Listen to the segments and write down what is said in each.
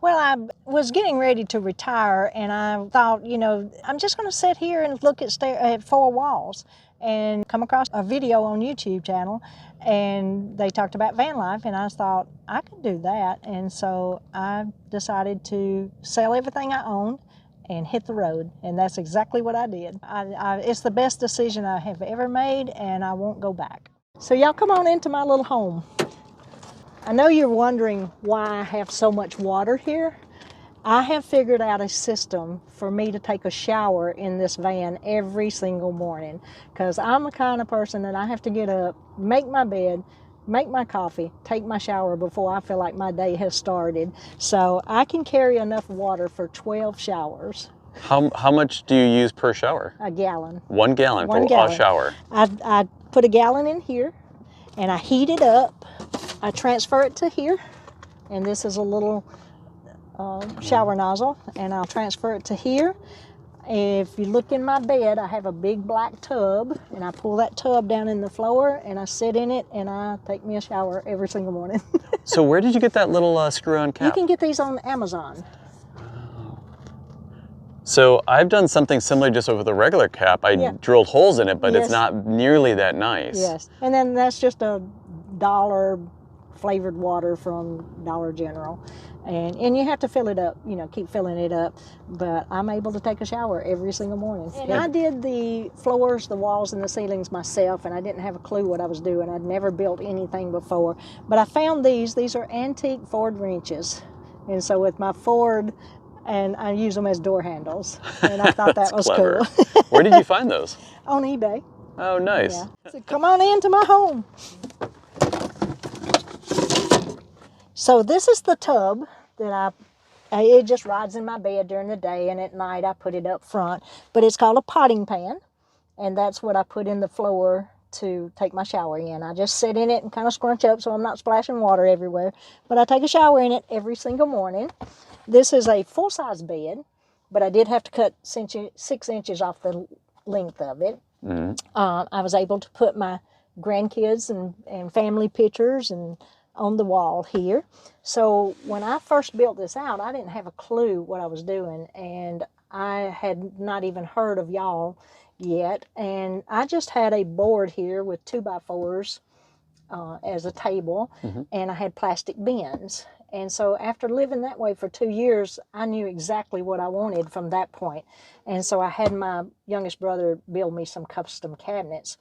Well, I was getting ready to retire, and I thought, you know, I'm just going to sit here and look at four walls, and come across a video on YouTube channel, and they talked about van life, and I thought I could do that. And so I decided to sell everything I owned and hit the road, and that's exactly what I did. It's the best decision I have ever made, and I won't go back. So y'all come on into my little home. I know you're wondering why I have so much water here. I have figured out a system for me to take a shower in this van every single morning, because I'm the kind of person that I have to get up, make my bed, make my coffee, take my shower before I feel like my day has started. So I can carry enough water for 12 showers. How much do you use per shower? A gallon. 1 gallon for a shower? I put a gallon in here, and I heat it up. I transfer it to here, and this is a little shower nozzle, and I'll transfer it to here. If you look in my bed, I have a big black tub, and I pull that tub down in the floor, and I sit in it, and I take me a shower every single morning. So where did you get that little screw-on cap? You can get these on Amazon. So I've done something similar just with a regular cap. I drilled holes in it, but Yes. it's not nearly that nice. Yes, and then that's just a $1 flavored water from Dollar General. And you have to fill it up, you know, keep filling it up. But I'm able to take a shower every single morning. And I did the floors, the walls, and the ceilings myself, and I didn't have a clue what I was doing. I'd never built anything before. But I found these. These are antique Ford wrenches. And so with my Ford, and I use them as door handles. And I thought that was clever. cool. Where did you find those? On eBay. Oh, nice. Yeah. So come on into my home. So this is the tub that it just rides in my bed during the day, and at night I put it up front. But it's called a potting pan, and that's what I put in the floor to take my shower in. I just sit in it and kind of scrunch up so I'm not splashing water everywhere. But I take a shower in it every single morning. This is a full-size bed, but I did have to cut 6 inches off the length of it. Mm-hmm. I was able to put my grandkids and family pictures and on the wall here. So when I first built this out, I didn't have a clue what I was doing, and I had not even heard of y'all yet. And I just had a board here with 2x4s as a table, and I had plastic bins. And so after living that way for 2 years, I knew exactly what I wanted from that point. And so I had my youngest brother build me some custom cabinets.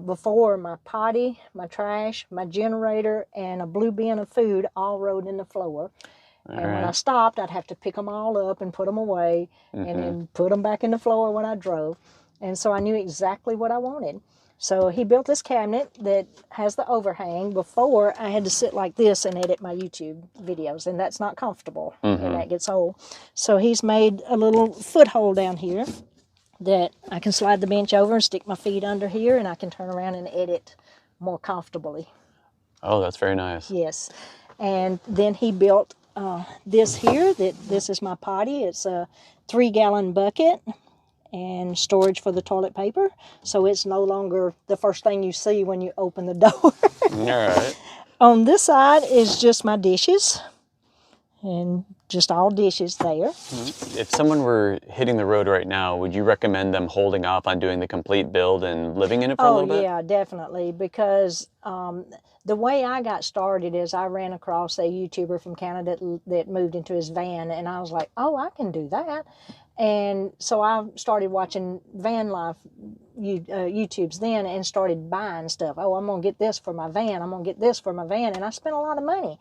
Before, my potty, my trash, my generator, and a blue bin of food all rode in the floor. And when I stopped, I'd have to pick them all up and put them away, and then put them back in the floor when I drove. And so I knew exactly what I wanted. So he built this cabinet that has the overhang. Before, I had to sit like this and edit my YouTube videos, and that's not comfortable, and that gets old. So he's made a little foothold down here that I can slide the bench over and stick my feet under here, and I can turn around and edit more comfortably. Oh, that's very nice. Yes. And then he built this here. This is my potty. It's a 3-gallon bucket and storage for the toilet paper. So it's no longer the first thing you see when you open the door. All right. On this side is just my dishes, and just all dishes there. If someone were hitting the road right now, would you recommend them holding off on doing the complete build and living in it for a little bit? Oh, yeah, definitely. Because the way I got started is I ran across a YouTuber from Canada that moved into his van, and I was like, oh, I can do that. And so I started watching van life YouTubes then, and started buying stuff. Oh, I'm going to get this for my van. I'm going to get this for my van. And I spent a lot of money.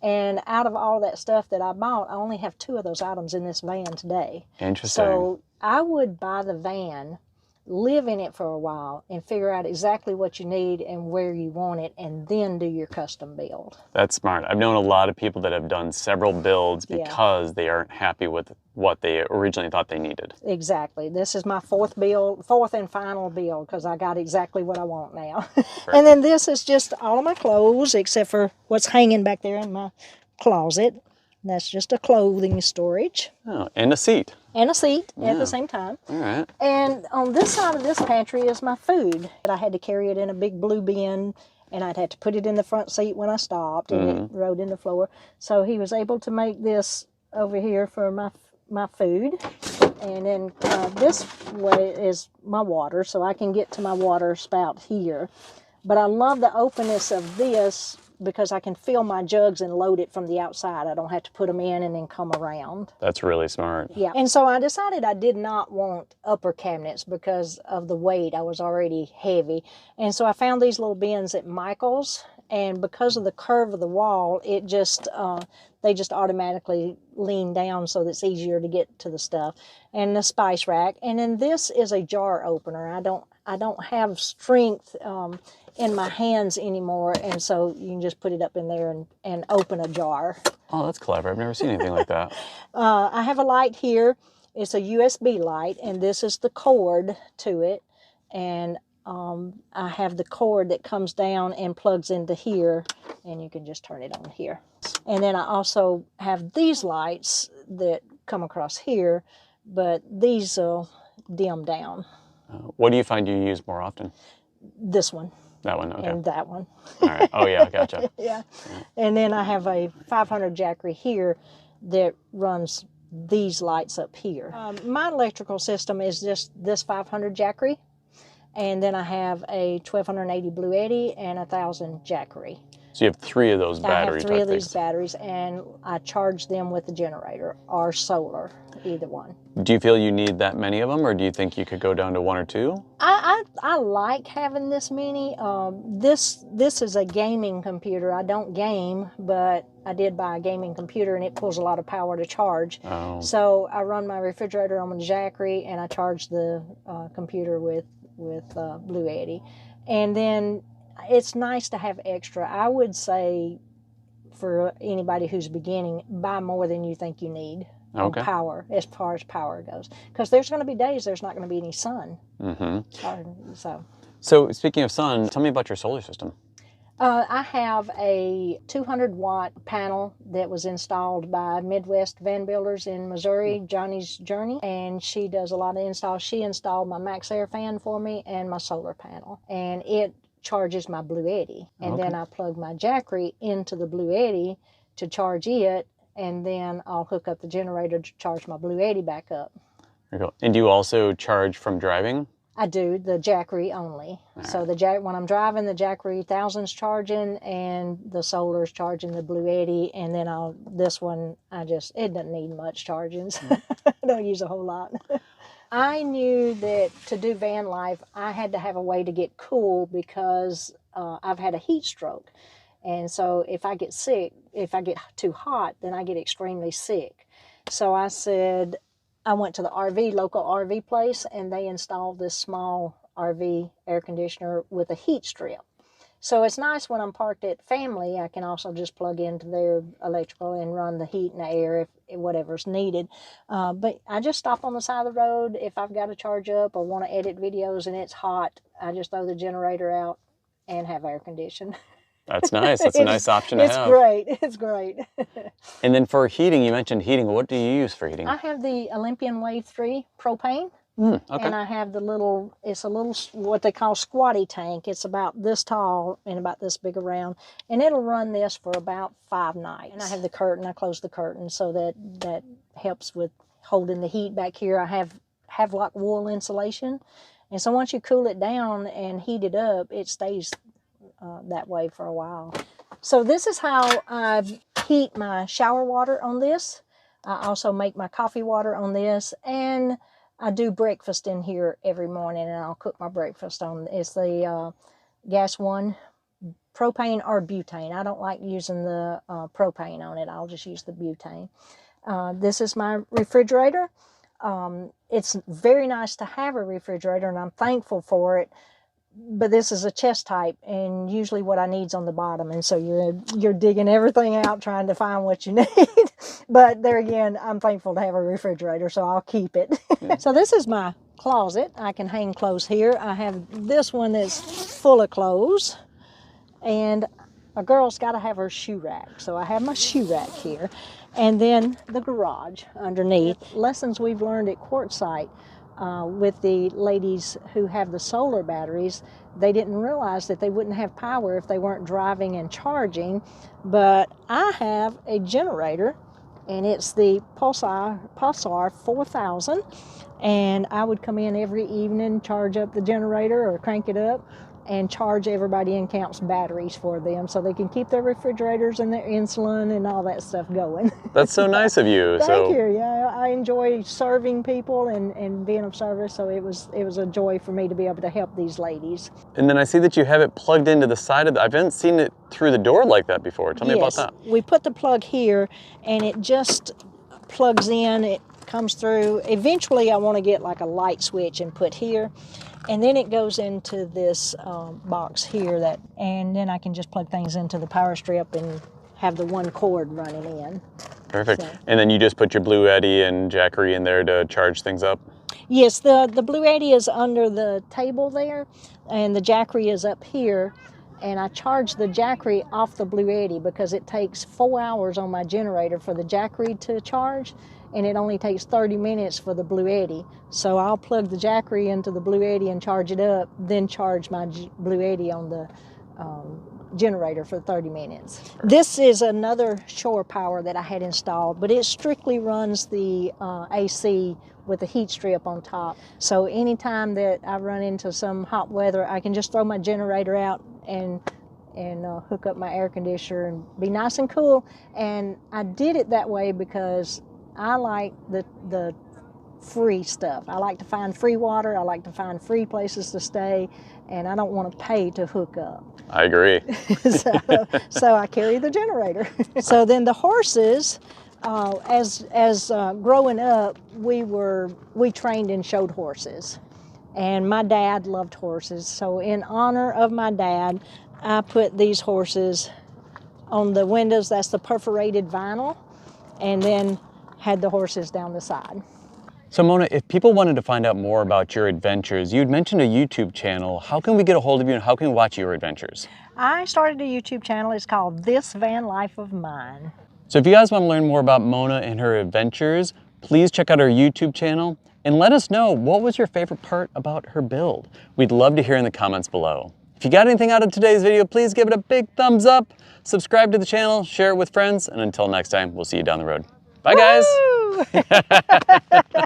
And out of all that stuff that I bought, I only have 2 of those items in this van today. Interesting. So I would buy the van, live in it for a while, and figure out exactly what you need and where you want it, and then do your custom build. That's smart. I've known a lot of people that have done several builds because they aren't happy with what they originally thought they needed. Exactly. This is my 4th and final build, because I got exactly what I want now. And then this is just all of my clothes, except for what's hanging back there in my closet. That's just a clothing storage. Oh, and a seat. And a seat at the same time. All right. And on this side of this pantry is my food. I had to carry it in a big blue bin and I'd have to put it in the front seat when I stopped, and it rode in the floor. So he was able to make this over here for my food. And then this way is my water, so I can get to my water spout here. But I love the openness of this because I can fill my jugs and load it from the outside. I don't have to put them in and then come around. That's really smart. Yeah, and so I decided I did not want upper cabinets because of the weight. I was already heavy. And so I found these little bins at Michael's, and because of the curve of the wall, it just, they just automatically lean down so that it's easier to get to the stuff. And the spice rack. And then this is a jar opener. I don't have strength in my hands anymore, and so you can just put it up in there and open a jar. Oh, that's clever. I've never seen anything like that. I have a light here. It's a USB light, and this is the cord to it. And I have the cord that comes down and plugs into here, and you can just turn it on here. And then I also have these lights that come across here, but these will dim down. What do you find you use more often? This one. That one, okay. And that one. All right. Oh, yeah, gotcha. Yeah. And then I have a 500 Jackery here that runs these lights up here. My electrical system is just this 500 Jackery, and then I have a 1280 Bluetti and 1000 Jackery. So you have 3 of those battery I have 3 of these things. batteries, and I charge them with the generator or solar, either one. Do you feel you need that many of them, or do you think you could go down to 1 or 2? I like having this many. This is a gaming computer. I don't game, but I did buy a gaming computer, and it pulls a lot of power to charge. Oh. So I run my refrigerator on the Jackery, and I charge the computer with Bluetti. And then it's nice to have extra. I would say for anybody who's beginning, buy more than you think you need. Okay. Power, as far as power goes, because there's going to be days there's not going to be any sun. So speaking of sun, tell me about your solar system. I have a 200-watt panel that was installed by Midwest Van Builders in Missouri, Johnny's Journey, and she does a lot of installs. She installed my Max Air fan for me and my solar panel, and it charges my Bluetti. And then I plug my Jackery into the Bluetti to charge it, and then I'll hook up the generator to charge my Bluetti back up. There you go. And do you also charge from driving? I do, the Jackery only. Right. So when I'm driving, the Jackery 1000's charging, and the solar's charging the Bluetti, and then this one, it doesn't need much charging. So I don't use a whole lot. I knew that to do van life, I had to have a way to get cool because I've had a heat stroke. And so if I get sick, if I get too hot, then I get extremely sick. So I said, I went to the local RV place, and they installed this small RV air conditioner with a heat strip. So it's nice when I'm parked at family, I can also just plug into their electrical and run the heat and the air if whatever's needed. But I just stop on the side of the road if I've got to charge up or want to edit videos and it's hot. I just throw the generator out and have air conditioning. That's nice. That's a nice option to have. It's great. It's great. And then for heating, you mentioned heating. What do you use for heating? I have the Olympian Wave 3 propane. Okay. And I have it's a little, what they call squatty tank. It's about this tall and about this big around. And it'll run this for about 5 nights. And I have the curtain. I close the curtain so that helps with holding the heat back here. I have like wool insulation. And so once you cool it down and heat it up, it stays that way for a while. So this is how I heat my shower water on this. I also make my coffee water on this, and I do breakfast in here every morning, and I'll cook my breakfast on. It's the gas one, propane or butane. I don't like using the propane on it. I'll just use the butane. This is my refrigerator. It's very nice to have a refrigerator, and I'm thankful for it. But this is a chest type, and usually what I need's on the bottom, and so you're digging everything out trying to find what you need. But there again, I'm thankful to have a refrigerator, so I'll keep it. So this is my closet. I can hang clothes here. I have this one that's full of clothes, and a girl's got to have her shoe rack, so I have my shoe rack here. And then the garage underneath. Lessons we've learned at Quartzsite. with the ladies who have the solar batteries, they didn't realize that they wouldn't have power if they weren't driving and charging. But I have a generator, and it's the Pulsar 4000, and I would come in every evening, charge up the generator or crank it up, and charge everybody in camp's batteries for them so they can keep their refrigerators and their insulin and all that stuff going. That's so nice of you. Thank you. Yeah, I enjoy serving people and being of service, so it was a joy for me to be able to help these ladies. And then I see that you have it plugged into the side of I haven't seen it through the door like that before. Tell me about that. We put the plug here, and it just plugs in. It comes through. Eventually, I want to get like a light switch and put here. And then it goes into this box here, and then I can just plug things into the power strip and have the one cord running in. Perfect. So. And then you just put your Bluetti and Jackery in there to charge things up? Yes, the Bluetti is under the table there, and the Jackery is up here. And I charge the Jackery off the Bluetti because it takes 4 hours on my generator for the Jackery to charge, and it only takes 30 minutes for the Bluetti. So I'll plug the Jackery into the Bluetti and charge it up, then charge my Bluetti on the generator for 30 minutes. This is another shore power that I had installed, but it strictly runs the AC with a heat strip on top. So anytime that I run into some hot weather, I can just throw my generator out and hook up my air conditioner and be nice and cool. And I did it that way because I like the free stuff. I like to find free water. I like to find free places to stay, and I don't want to pay to hook up. I agree. So I carry the generator. So then the horses, as growing up, we trained and showed horses, and my dad loved horses. So in honor of my dad, I put these horses on the windows. That's the perforated vinyl, and then had the horses down the side. So Mona, if people wanted to find out more about your adventures, you'd mentioned a YouTube channel. How can we get a hold of you and how can we watch your adventures? I started a YouTube channel. It's called This Van Life of Mine. So if you guys want to learn more about Mona and her adventures, please check out our YouTube channel and let us know what was your favorite part about her build. We'd love to hear in the comments below. If you got anything out of today's video, please give it a big thumbs up, subscribe to the channel, share it with friends, and until next time, we'll see you down the road. Bye guys!